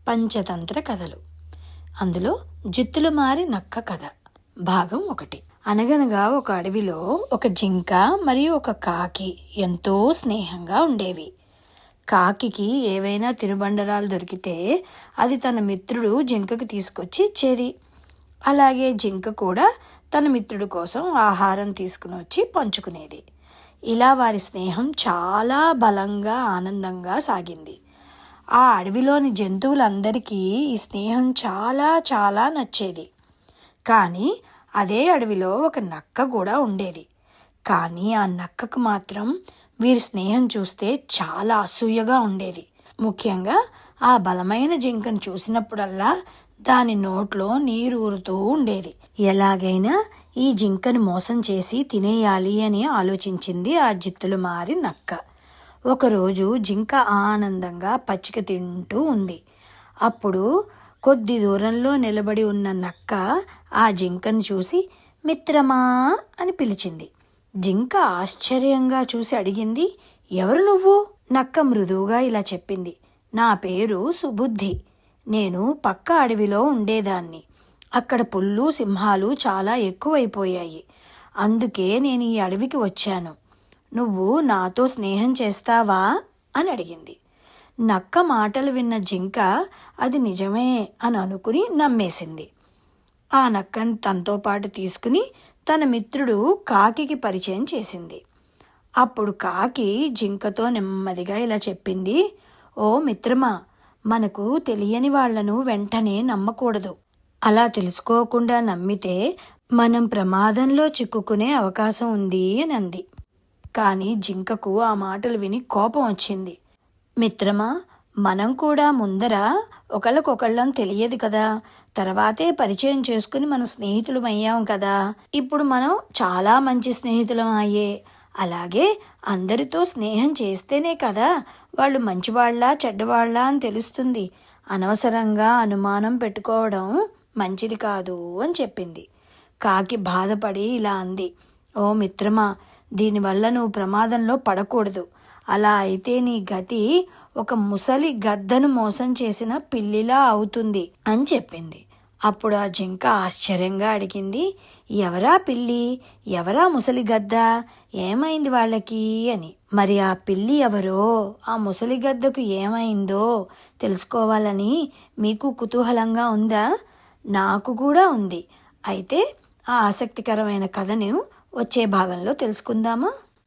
పంచతంత్ర కథలు. అందులో జిత్తులు మారి నక్క కథ భాగం 1. అనగనగా ఒక అడవిలో ఒక జింక మరియు ఒక కాకి ఎంతో స్నేహంగా ఉండేవి. కాకికి ఏవైనా తినుబండరాలు దొరికితే అది తన మిత్రుడు జింకకు తీసుకొచ్చి ఇచ్చేది. అలాగే జింక కూడా తన మిత్రుడి కోసం ఆహారం తీసుకుని వచ్చి పంచుకునేది. ఇలా వారి స్నేహం చాలా బలంగా ఆనందంగా సాగింది. ఆ అడవిలోని జంతువులందరికీ ఈ స్నేహం చాలా చాలా నచ్చేది. కానీ అదే అడవిలో ఒక నక్క కూడా ఉండేది. కానీ ఆ నక్కకు మాత్రం వీరి స్నేహం చూస్తే చాలా అసూయగా ఉండేది. ముఖ్యంగా ఆ బలమైన జింకను చూసినప్పుడల్లా దాని నోట్లో నీరు ఊరుతూ ఉండేది. ఎలాగైనా ఈ జింకను మోసం చేసి తినేయాలి అని ఆలోచించింది ఆ జిత్తులు మారి నక్క. ఒకరోజు జింక ఆనందంగా పచ్చిక తింటూ ఉంది. అప్పుడు కొద్ది దూరంలో నిలబడి ఉన్న నక్క ఆ జింకను చూసి మిత్రమా అని పిలిచింది. జింక ఆశ్చర్యంగా చూసి అడిగింది, ఎవరు నువ్వు? నక్క మృదువుగా ఇలా చెప్పింది, నా పేరు సుబుద్ధి. నేను పక్క అడవిలో ఉండేదాన్ని. అక్కడ పుళ్ళు సింహాలు చాలా ఎక్కువైపోయాయి. అందుకే నేను ఈ అడవికి వచ్చాను. నువ్వు నాతో స్నేహం చేస్తావా అని అడిగింది. నక్క మాటలు విన్న జింక అది నిజమే అని అనుకుని నమ్మేసింది. ఆ నక్కను తనతో పాటు తీసుకుని తన మిత్రుడు కాకికి పరిచయం చేసింది. అప్పుడు కాకి జింకతో నెమ్మదిగా ఇలా చెప్పింది, ఓ మిత్రమా, మనకు తెలియని వాళ్లను వెంటనే నమ్మకూడదు. అలా తెలుసుకోకుండా నమ్మితే మనం ప్రమాదంలో చిక్కుకునే అవకాశం ఉంది అని అంది. కానీ జింకకు ఆ మాటలు విని కోపం వచ్చింది. మిత్రమా, మనం కూడా ముందర ఒకళ్ళకొకళ్ళం తెలియదు కదా, తర్వాతే పరిచయం చేసుకుని మన స్నేహితులం అయ్యాం కదా. ఇప్పుడు మనం చాలా మంచి స్నేహితులం అయ్యే. అలాగే అందరితో స్నేహం చేస్తేనే కదా వాళ్ళు మంచివాళ్ళ చెడ్డవాళ్ళ అని తెలుస్తుంది. అనవసరంగా అనుమానం పెట్టుకోవడం మంచిది కాదు అని చెప్పింది. కాకి బాధపడి ఇలా అంది, ఓ మిత్రమా, దీనివల్ల నువ్వు ప్రమాదంలో పడకూడదు. అలా అయితే నీ గతి ఒక ముసలి గద్దను మోసం చేసిన పిల్లిలా అవుతుంది అని చెప్పింది. అప్పుడు ఆ జింక ఆశ్చర్యంగా అడిగింది, ఎవరా పిల్లి, ఎవరా ముసలి గద్ద, ఏమైంది వాళ్ళకి అని. మరి ఆ పిల్లి ఎవరో ఆ ముసలి గద్దకు ఏమైందో తెలుసుకోవాలని మీకు కుతూహలంగా ఉందా? నాకు కూడా ఉంది. అయితే ఆ ఆసక్తికరమైన కథను వచ్చే భాగంలో తెలుసుకుందామా?